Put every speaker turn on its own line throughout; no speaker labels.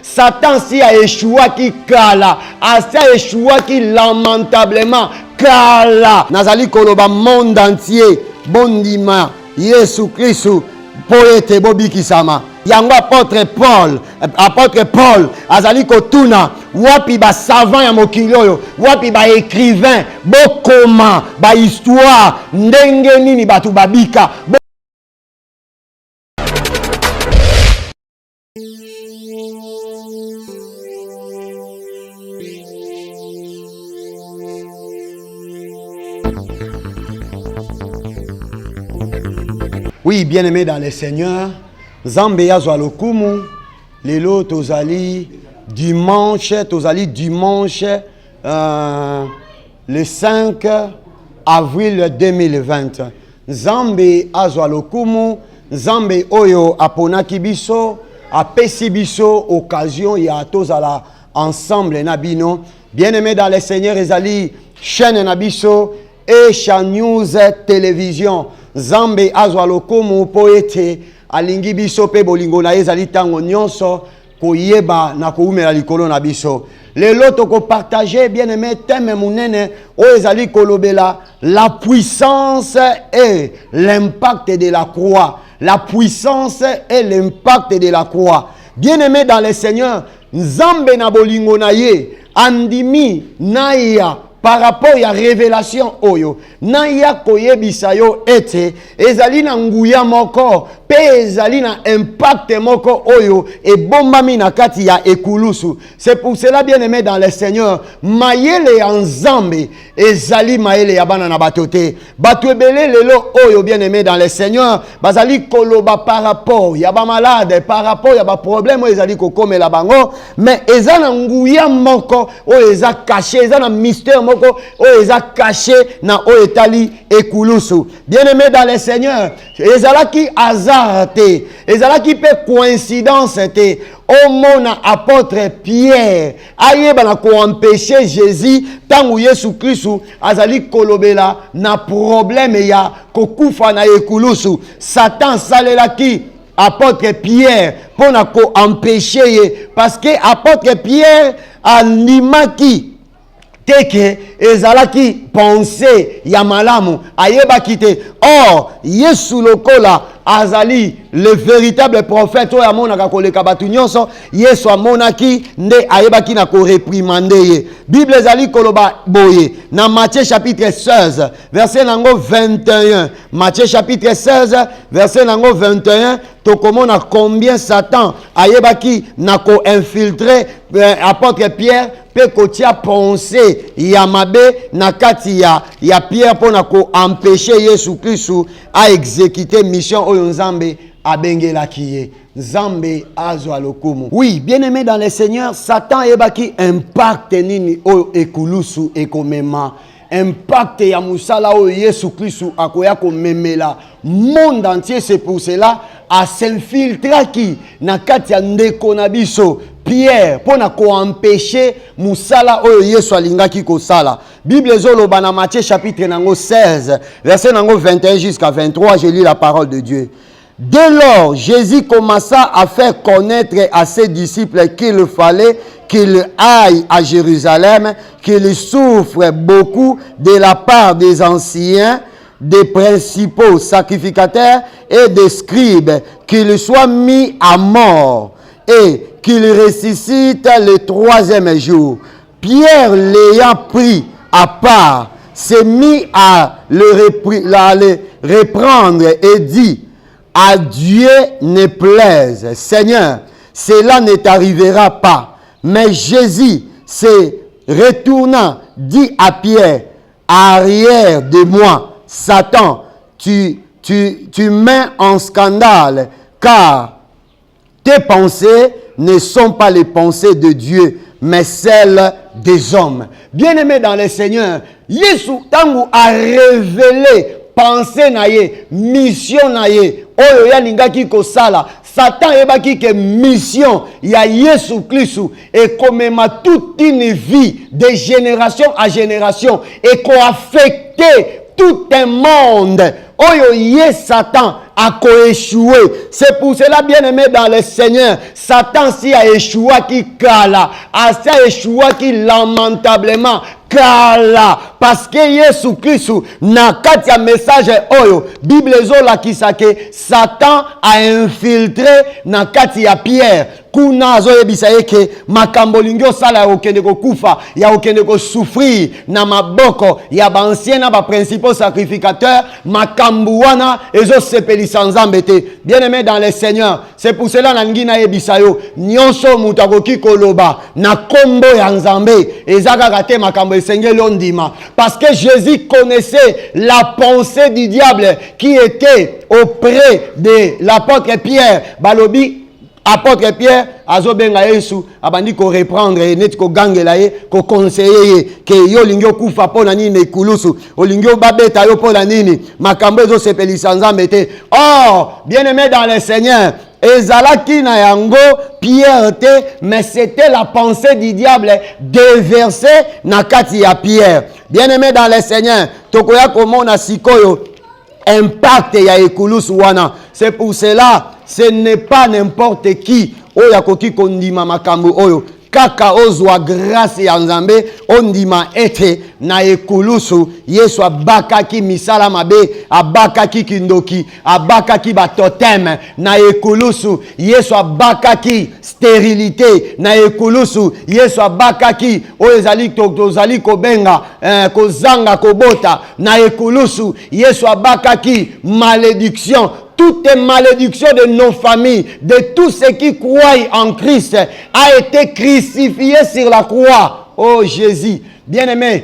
Satan si a échoué qui kala, a échoué qui lamentablement kala. Nazali koloba monde entier, bondima, Yesu Christu, poète Bobi Kisama. Yango apôtre Paul, azali kotuna, wapi ba savant ya mokili oyo, wapi ba écrivain, bokoma, ba histoire, ndenge nini batu babika. Oui, bien-aimés dans le Seigneur, Nzambe yazwa lokumu, lelo tozali dimanche, le 5 avril 2020. Nzambe azwa lokumu, Nzambe oyo aponaki biso, apesi biso occasion ya tozala ensemble na bino. Bien-aimés dans le Seigneur, ezali chaîne na biso et News télévision. Nzambe azwa lokumu poete alingi biso pe bolingo na ezali tango nyonso koyeba na koumela likolo na biso. Lelo toko partager bien-aimé thème munene o ezali kolobela la puissance et l'impact de la croix. La puissance et l'impact de la croix. Bien-aimé dans le Seigneur, Nzambe na bolingo na ye andimi naya par rapport à la révélation oyo na ya koyebisa yo ete ezali na nguya moko pe ezali na impact moko oyo e bombami na kati ya ekulusu. C'est pour cela, bien aimé dans le Seigneur, mayele ya Nzambe ezali mayele ya bana na batote batu ebele lelo oyo, bien aimé dans le Seigneur, bazali koloba par rapport ya ba malade, par rapport ya ba problème ezali kokomela bango, mais ezana nguya moko oyo eza caché, ezana mystère moko oyo eza caché na oyo etali ekulusu. Bien aimé dans le Seigneur, ezalaki hasard te, ezalaki pe coïncidence te. Au mona apôtre Pierre ayeba na ko empêcher Jésus tangu Yesu Christu azali kolobela na problème ya kokufa na ekulusu. Satan salelaki apôtre Pierre pour na ko empêcher parce que apôtre Pierre alimaki teke ezalaki pensée ya malamu ayeba kite. Or Yesu lokola azali le véritable prophète oyo amonaka koleka batu nyonso, Yesu amonaki nde ayebaki na ko réprimander ye. Bible ezali koloba boye na Matthieu chapitre 16 verset nango 21. Matthieu chapitre 16 verset nango 21, tokomona combien Satan ayebaki na ko infiltrer apôtre Pierre pe kotia pensée ya mabe na kati ya Pierre pour na ko empêcher Yesu Christu a exécuter mission oyo Nzambe abengelaki ye. Nzambe azwa lokumu. Oui, bien-aimé dans le Seigneur, Satan ebaki impact nini oyo ekulusu ekomema. Impact ya musala oyo Yesu Christu akoya komemela monde entier. C'est pour cela a s'infiltraki na kati ya ndeko na biso Pierre pour na ko empêcher musala oyo Yesu alingaki ko sala. Bible zoloba na Matthieu chapitre nango 16 verset nango 21 jusqu'à 23, je lis la parole de Dieu. Dès lors, Jésus commença à faire connaître à ses disciples qu'il fallait qu'il aille à Jérusalem, qu'il souffre beaucoup de la part des anciens, des principaux sacrificateurs et des scribes, qu'il soit mis à mort et qu'il ressuscite le troisième jour. Pierre, l'ayant pris à part, s'est mis à le reprendre et dit: à Dieu ne plaise, Seigneur, cela ne t'arrivera pas. Mais Jésus, se retournant, dit à Pierre: arrière de moi, Satan, tu mets en scandale, car tes pensées ne sont pas les pensées de Dieu, mais celles des hommes. Bien-aimé dans le Seigneur, Yesu tangu a révélé pensée na ye, mission na ye, oyo ya lingaki ko sala. Satan ebaki ke mission ya Yesu Christu et komema toute une vie de génération à génération et ko affecter tout un monde. Oyo ye Satan a échoué. C'est pour cela, bien aimé dans le Seigneur, Satan si a échoué qui kala, a échoué qui lamentablement kala, parce que Yesu Christ na kati ya message oyo Bible ezola kisake Satan a infiltré na kati ya Pierre kuna azoyebisa yeke makambo lingi osala ya okende kokufa ya okende kosouffrir na maboko ya bancien na principaux sacrificateurs makambo wana ezosepelisa Nzambe te. Bien aimé dans le Seigneur, c'est pour cela na ngi na yebisa yo nyonso mutu akoki koloba na kombo ya Nzambe ezaka te makambo esengeli ondima, parce que Jésus connaissait la pensée du diable qui était auprès de l'apôtre Pierre. Balobi apôtre Pierre azobenga Yesu abandi ko reprendre net ko gangela ye ko conseiller ke yo lingyo kufa pona nini ekulusu olingyo babeta yo pona nini makambo ezo sepelisa Nzambe te. Or bien aimé dans le Seigneur, ezalaki na yango Pierre te, mais c'était la pensée du diable déversée na kati ya Pierre. Bien aimé dans le Seigneur, tokoya komona sikoyo impact ya ekulusu wana. C'est pour cela, ce n'est pas n'importe qui oya koki kondima makambo oyo kaka ozwa grâce ya Nzambe ondima ete na ekulusu Yesu abakaki misala mabe, abakaki kindoki, abakaki batotem na ekulusu Yesu abakaki stérilité na ekulusu Yesu abakaki oyezali tozali kobenga kozanga kobota na ekulusu Yesu abakaki malédiction. Toute malédiction de nos familles, de tous ceux qui croient en Christ, a été crucifié sur la croix. Oh Jésus, bien-aimé,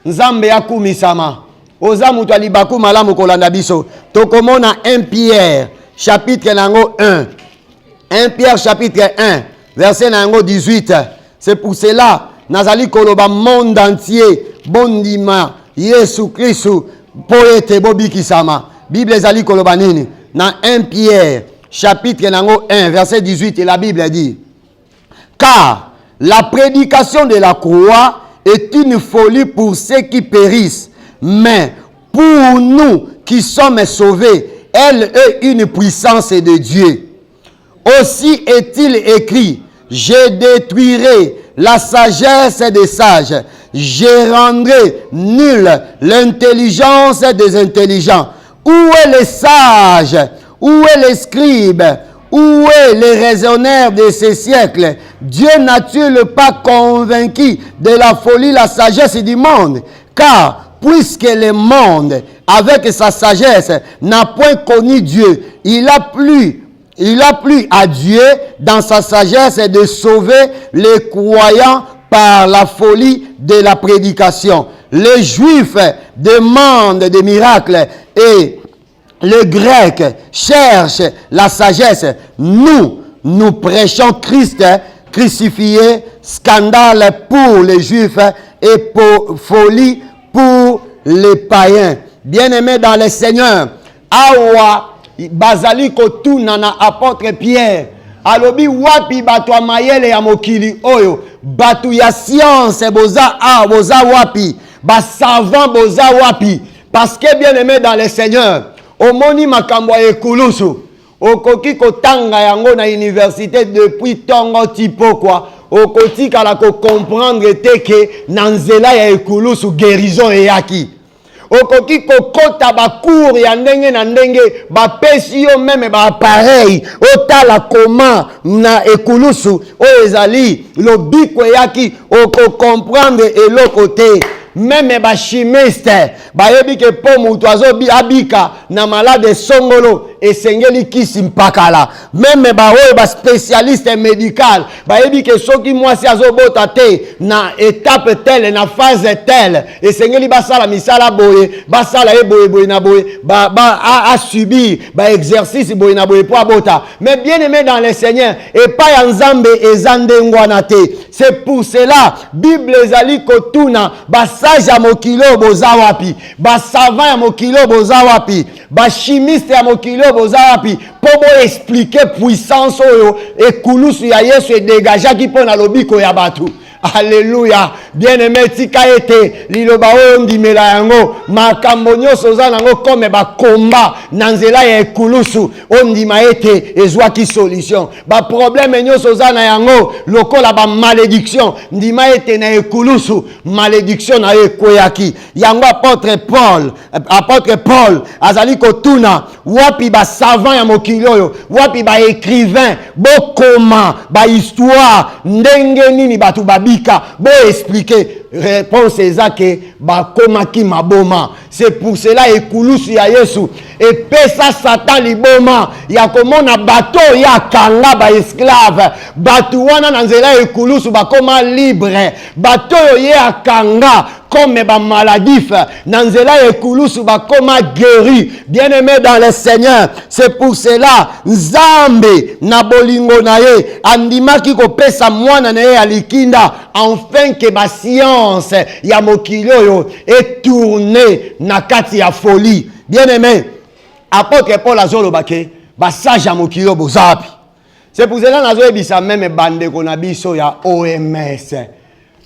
Nzambe akumisama. Ozamu twalibaku malamu kolanda biso. Tokomona 1 Pierre, chapitre 1. 1 Pierre, chapitre 1, verset 18. C'est pour cela, nazali koloba monde entier, bondima, Yesu Christu, poete bobikisama. Bible zali koloba nini? Dans 1 Pierre, chapitre 1, verset 18, et la Bible dit: car la prédication de la croix est une folie pour ceux qui périssent, mais pour nous qui sommes sauvés, elle est une puissance de Dieu. Aussi est-il écrit: je détruirai la sagesse des sages, je rendrai nulle l'intelligence des intelligents. Où est le sage? Où est le scribe? Où est le raisonneur de ces siècles? Dieu n'a-t-il pas convaincu de la folie la sagesse du monde? Car puisque le monde, avec sa sagesse, n'a point connu Dieu, il a plu à Dieu dans sa sagesse de sauver les croyants par la folie de la prédication. Les Juifs demandent des miracles et les Grecs cherchent la sagesse. Nous prêchons Christ crucifié, scandale pour les Juifs et pour folie pour les païens. Bien-aimés dans le Seigneur, awa bazali kotuna na apôtre Pierre alobi wapi batu ya mayele ya mokili oyo, batu ya science boza wapi, ba savant boza wapi. Parce que bien-aimé dans le Seigneur, omoni makambo ya ekulusu okoki kotanga yango na université depuis tongo tipo kwa okotika la ko comprendre teke na nzela ya ekulusu guérison eyaki. Okoki kokota ba cours ya ndenge na ndenge ba pesi yo meme ba appareil otala koma na ekulusu o ezali lobiko yaki oko comprendre eloko te. Même ba chimiste ba yebi ke po mutu azobi abika na malade songolo esengeli kisi mpakala. Même ba oyo ba spécialiste médical ba yebi ke soki mwasi azobota te na étape telle na phase telle esengeli basala misala boye basala boye na boye a subir ba exercice boye na boye po abota. Mais bien aimé dans le Seigneur, et pas ya Nzambe ezandengwana te. C'est pour cela Bible ezali kotuna ba sage ya mokilo boza wapi, ba savant ya mokilo boza wapi, ba chimiste ya mokilo boza wapi, po bo expliquer puissance oyo ekulusu ya Yesu e dégagea ki pona lobiko ya batu. Alléluia. Bien-aimé, tika ete liloba oyo ndimela yango makambo nyonso oza nango comme bakomba na nzela ya ekulusu ondima ete ezwaki solution. Problème nyonso oza na yango lokola malédiction ndima ete na ekulusu malédiction na ekoyaki. Yango apôtre Paul azali kotuna wapi savant ya mokili oyo, wapi écrivain bokoma histoire ndenge nini batu babika expliquer. Réponse ezake bakomaki maboma. C'est pour cela ekulusu ya Yesu et pesa Satan liboma ya komona bato ya kanga esclave batu wana na nzela ekulusu bakoma libre bato ye akanga comme maladif na nzela ekulusu bakoma guéri. Bien-aimé dans le Seigneur, c'est pour cela Nzambe na bolingo na ye andimaki kopesa mwana na ye alikinda enfin que science ya mokili oyo est tourné na kati ya folie. Bien-aimé, apôtre Paul azolobake sage ya mokili bozapi. C'est pour cela nazoyebisa même bande ko na biso ya OMS.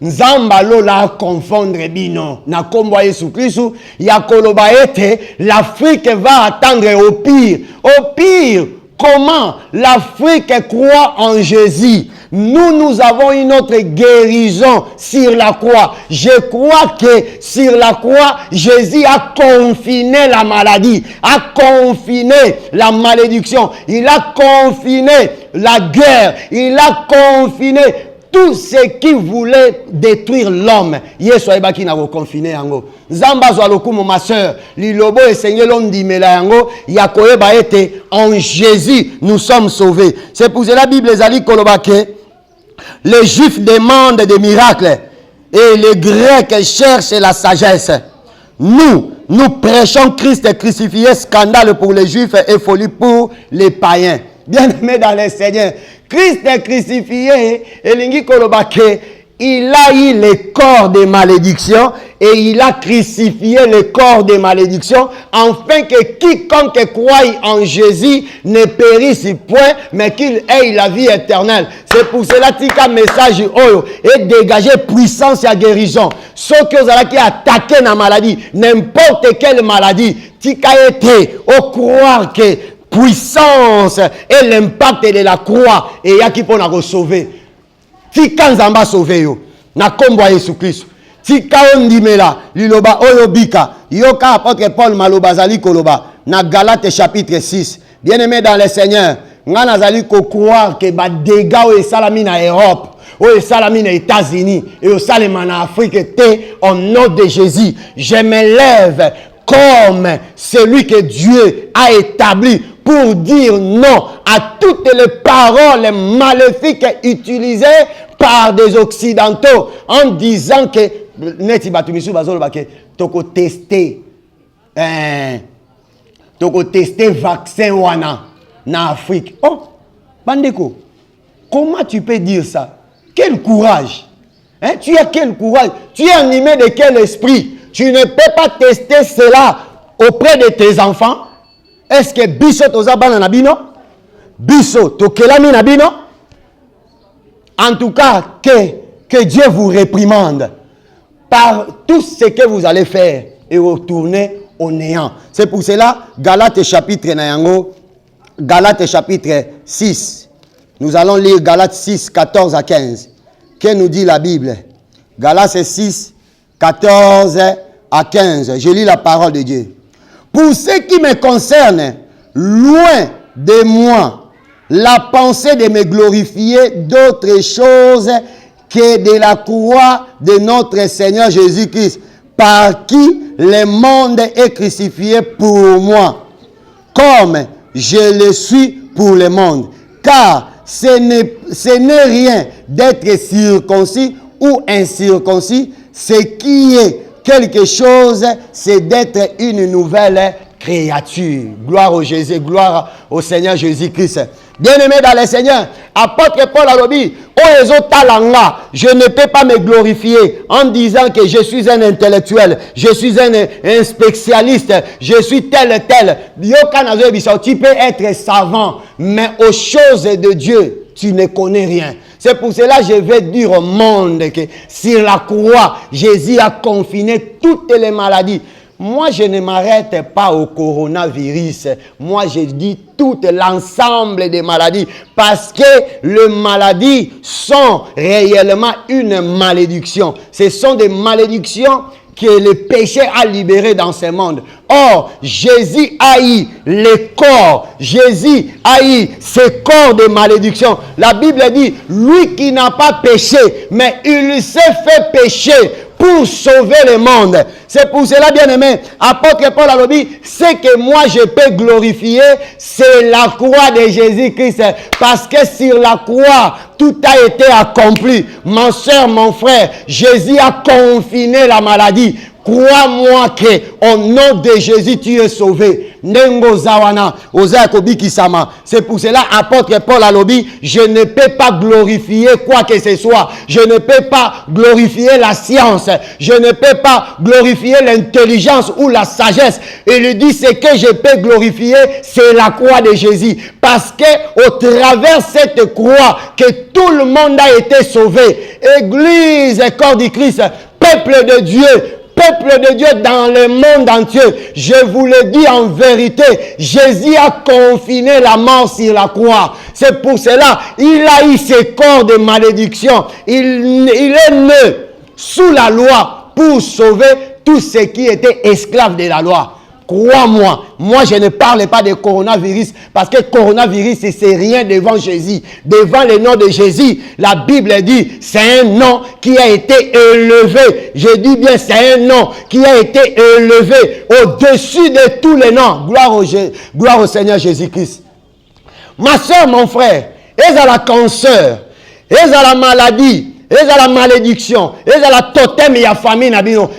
Nzamba lola confondre bino na kombo ya Yesu Kristo ya koloba ete l'Afrique va attendre au pire. Au pire, comment l'Afrique croit en Jésus? Nous avons une autre guérison sur la croix. Je crois que sur la croix, Jésus a confiné la maladie, a confiné la malédiction, il a confiné la guerre, il a confiné tout ce qui voulait détruire l'homme. Yesu aibaki na confiné yango. Zamba zo lokumo ma sœur, lilobo esenye londimela yango ya koyeba ete en Jésus nous sommes sauvés. C'est pour cela la Bible ezali kolobake les Juifs demandent des miracles et les Grecs cherchent la sagesse. Nous prêchons Christ crucifié, scandale pour les Juifs et folie pour les païens. Bien-aimés dans le Seigneur, Christ est crucifié et lingi kolobake, il a eu le corps de malédiction et il a crucifié le corps de malédiction afin que quiconque croit en Jésus ne périsse point mais qu'il ait la vie éternelle. C'est pour cela que le message oyo est dégagé puissance et guérison. Ce que vous allez attaquer la maladie, n'importe quelle maladie, tika été au croire que puissance et l'impact de la croix et ya qui peut nous sauver. Tika nzamba sauver yo na kombo ya Yesu Kristo. Tika ondimela liloba oyo bika yoka apôtre Paul maloba zali koloba na Galates chapitre 6. Bien-aimé dans le Seigneur, ngana zali ko croire que ba dégâts o salami na Europe, o salami na États-Unis et o salama na Afrique te au nom de Jésus. Je me lève comme celui que Dieu a établi pour dire non à toutes les paroles maléfiques utilisées par des Occidentaux en disant que neti batumisu bazolo bake toko tester vaccin wana na Afrique. Oh, bandeko, comment tu peux dire ça? Quel courage! Hein? Tu as quel courage? Tu es animé de quel esprit? Tu ne peux pas tester cela auprès de tes enfants. Est-ce que biso tozabana na bino? Biso tokelami na bino? En tout cas, que Dieu vous réprimande par tout ce que vous allez faire et retourner au néant. C'est pour cela, Galates chapitre 6. Nous allons lire Galates 6, 14 à 15. Que nous dit la Bible? Galates 6, 14 à 15. Je lis la parole de Dieu. Pour ce qui me concerne, loin de moi la pensée de me glorifier d'autre chose que de la croix de notre Seigneur Jésus-Christ, par qui le monde est crucifié pour moi, comme je le suis pour le monde. Car ce n'est rien d'être circoncis ou incirconcis, ce qui est quelque chose, c'est d'être une nouvelle créature. Gloire au Jésus, gloire au Seigneur Jésus-Christ. Bien-aimé dans le Seigneur, apôtre Paul Alobi, je ne peux pas me glorifier en disant que je suis un intellectuel, je suis un spécialiste, je suis tel. Tu peux être savant, mais aux choses de Dieu, tu ne connais rien. C'est pour cela que je vais dire au monde que sur la croix, Jésus a confiné toutes les maladies. Moi, je ne m'arrête pas au coronavirus. Moi, je dis tout l'ensemble des maladies. Parce que les maladies sont réellement une malédiction. Ce sont des malédictions que le péché a libéré dans ce monde. Or, Jésus haït les corps. Jésus haït ces corps de malédiction. La Bible dit, lui qui n'a pas péché, mais il s'est fait pécher pour sauver le monde. C'est pour cela, bien aimé, apôtre Paul a dit, ce que moi je peux glorifier, c'est la croix de Jésus-Christ. Parce que sur la croix, tout a été accompli. Ma soeur, mon frère, Jésus a confiné la maladie. Crois-moi que au nom de Jésus, tu es sauvé. Nengo zawana, oza kobi kisama. C'est pour cela, apôtre Paul a dit, je ne peux pas glorifier quoi que ce soit. Je ne peux pas glorifier la science. Je ne peux pas glorifier l'intelligence ou la sagesse. Il dit, ce que je peux glorifier, c'est la croix de Jésus. Parce que au travers de cette croix, que tout le monde a été sauvé. Église, corps du Christ, peuple de Dieu, peuple de Dieu dans le monde entier, je vous le dis en vérité, Jésus a confiné la mort sur la croix. C'est pour cela, il a eu ses corps de malédiction. Il est né sous la loi pour sauver tous ceux qui étaient esclaves de la loi. Crois-moi, moi je ne parle pas de coronavirus parce que coronavirus c'est rien devant Jésus. Devant le nom de Jésus, la Bible dit c'est un nom qui a été élevé. Je dis bien c'est un nom qui a été élevé au-dessus de tous les noms. Gloire au Seigneur Jésus-Christ. Ma soeur, mon frère, et à la cancer, et à la maladie, et à la malédiction, et à la totem et à famine.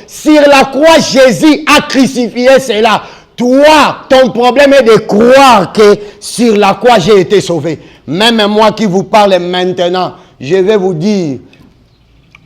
Sur la croix, Jésus a crucifié cela. Toi, ton problème est de croire que sur la croix, j'ai été sauvé. Même moi qui vous parle maintenant, je vais vous dire,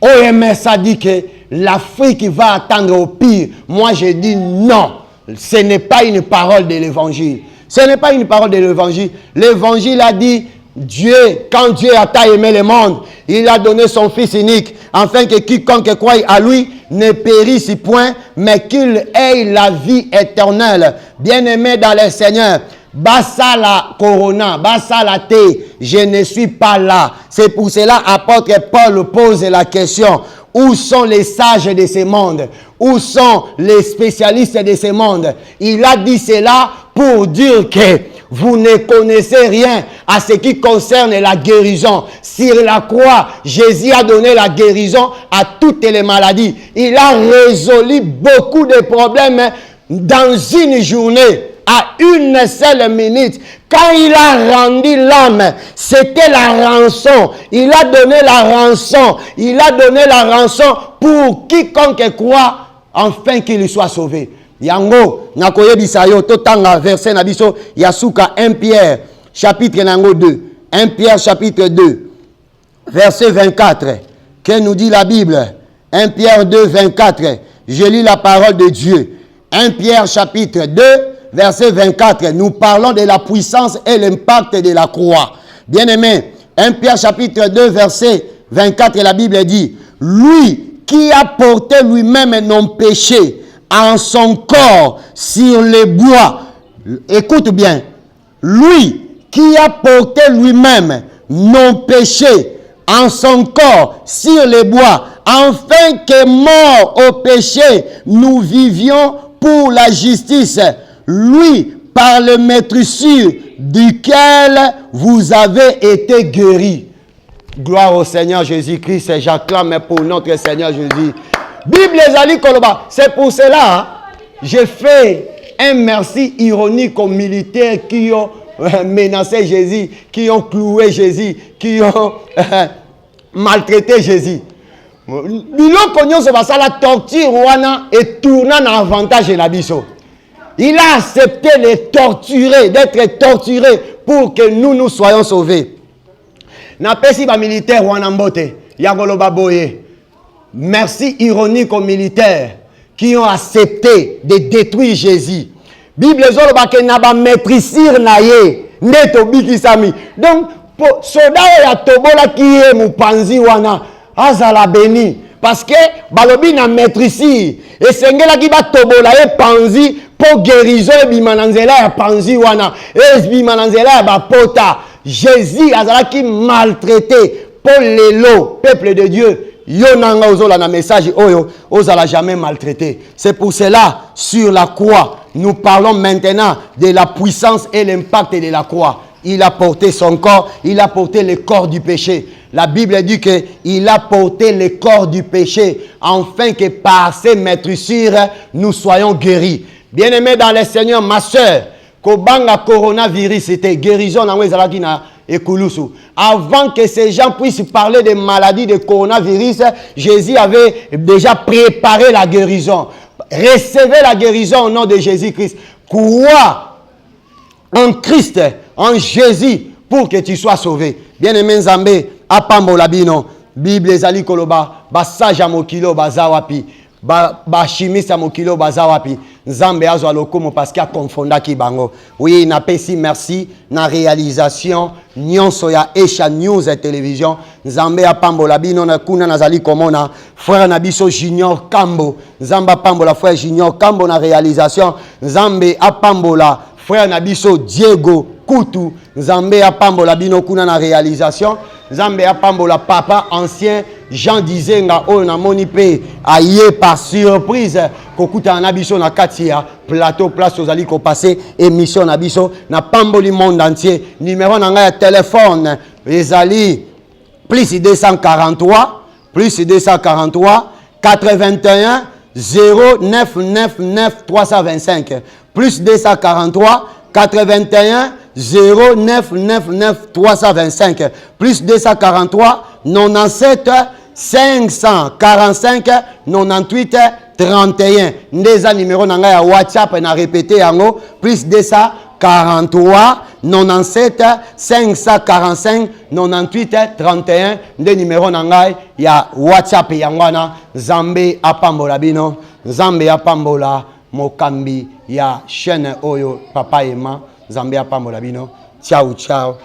OMS a dit que l'Afrique va attendre au pire. Moi, je dis non. Ce n'est pas une parole de l'évangile. Ce n'est pas une parole de l'évangile. L'évangile a dit, Dieu, quand Dieu a tant aimé le monde, il a donné son Fils unique, afin que quiconque croit à lui ne périsse point, mais qu'il ait la vie éternelle. Bien-aimé dans le Seigneur, bassa la corona, bassa la thé, je ne suis pas là. C'est pour cela, apôtre Paul pose la question, où sont les sages de ce monde? Où sont les spécialistes de ce monde? Il a dit cela pour dire que vous ne connaissez rien à ce qui concerne la guérison. Sur la croix, Jésus a donné la guérison à toutes les maladies. Il a résolu beaucoup de problèmes dans une journée, à une seule minute. Quand il a rendu l'âme, c'était la rançon. Il a donné la rançon. Il a donné la rançon pour quiconque croit, afin qu'il soit sauvé. Yango, nakoye bisayo, totanga verset nabiso, yasuka 1 Pierre, chapitre nango 2. 1 Pierre, chapitre 2, verset 24. Que nous dit la Bible? 1 Pierre 2, 24. Je lis la parole de Dieu. 1 Pierre, chapitre 2, verset 24. Nous parlons de la puissance et l'impact de la croix. Bien-aimé, 1 Pierre, chapitre 2, verset 24, la Bible dit, lui qui a porté lui-même nos péchés en son corps sur les bois. Écoute bien. Lui qui a porté lui-même nos péchés en son corps sur les bois, afin que mort au péché, nous vivions pour la justice. Lui, par le maîtrisure duquel vous avez été guéris. Gloire au Seigneur Jésus-Christ. J'acclame pour notre Seigneur Jésus. Bible Zali Koloba. C'est pour cela, j'ai fait un merci ironique aux militaires qui ont menacé Jésus, qui ont cloué Jésus, qui ont maltraité Jésus. La torture est tournée en avantage de la biso. Il a accepté de torturer, d'être torturé pour que nous soyons sauvés. Napesi ba militaire wanambote, yagoloba boye. Merci ironique aux militaires qui ont accepté de détruire Jésus. Bible zoloba ke na ba maîtrisir na ye neto bikisami. Donc Po soda ya tobola kiye mupanzi wana azala béni parce que balobi na maîtrise esengela ki ba tobola e panzi po guérison e bimananzela ya panzi wana e bimananzela ya bapota. Jésus azalaki maltraité pour lelo peuple de Dieu. Yo nanga ozola na message oyo ozala jamais maltraité. C'est pour cela sur la croix nous parlons maintenant de la puissance et l'impact de la croix. Il a porté son corps, il a porté le corps du péché. La Bible dit qu'il a porté le corps du péché, afin que par ses meurtrissures, nous soyons guéris. Bien-aimés dans le Seigneur, ma soeur, Kobanga coronavirus, c'était guérison dans les Alakina et Koulousou. Avant que ces gens puissent parler de maladies de coronavirus, Jésus avait déjà préparé la guérison. Recevez la guérison au nom de Jésus-Christ. Crois en Christ, en Jésus, pour que tu sois sauvé. Bien-aimé Nzambe, apambo labino, Bible ezali koloba, basaja mokilo bazawapi, chimiste mokilo bazawapi, Nzambe azwa lokomo parce qu'il a confondaki bango. Oui, na pesi merci, na réalisation, nyonso ya Esha News et Télévision, Nzambe apambo labino na kuna nazali komona, frère Nabiso Junior Kambo, Nzamba apambo la frère Junior Kambo na réalisation, Nzambe apambo la frère Nabiso Diego Koutou, Nzambe apambola bino kuna na réalisation, Nzambe apambola papa ancien Jean Dizenga o na moni pe aye par surprise kokuta na biso na katia plateau place ozali ko passer émission na biso na pamboli monde entier. Numéro na nga ya téléphone ezali plus 243 81 0999 325 plus 243 81 0999 325 plus 243 97 545 98 31. Ndeza numéro nanga ya WhatsApp na répété yango plus 243 97 545 98 31. Nde numéro nanga ya WhatsApp yangwana. Nzambe apambola bino, Nzambe apambola mokambi ya chaîne oyo papa ema, Nzambe apambola bino. Ciao ciao.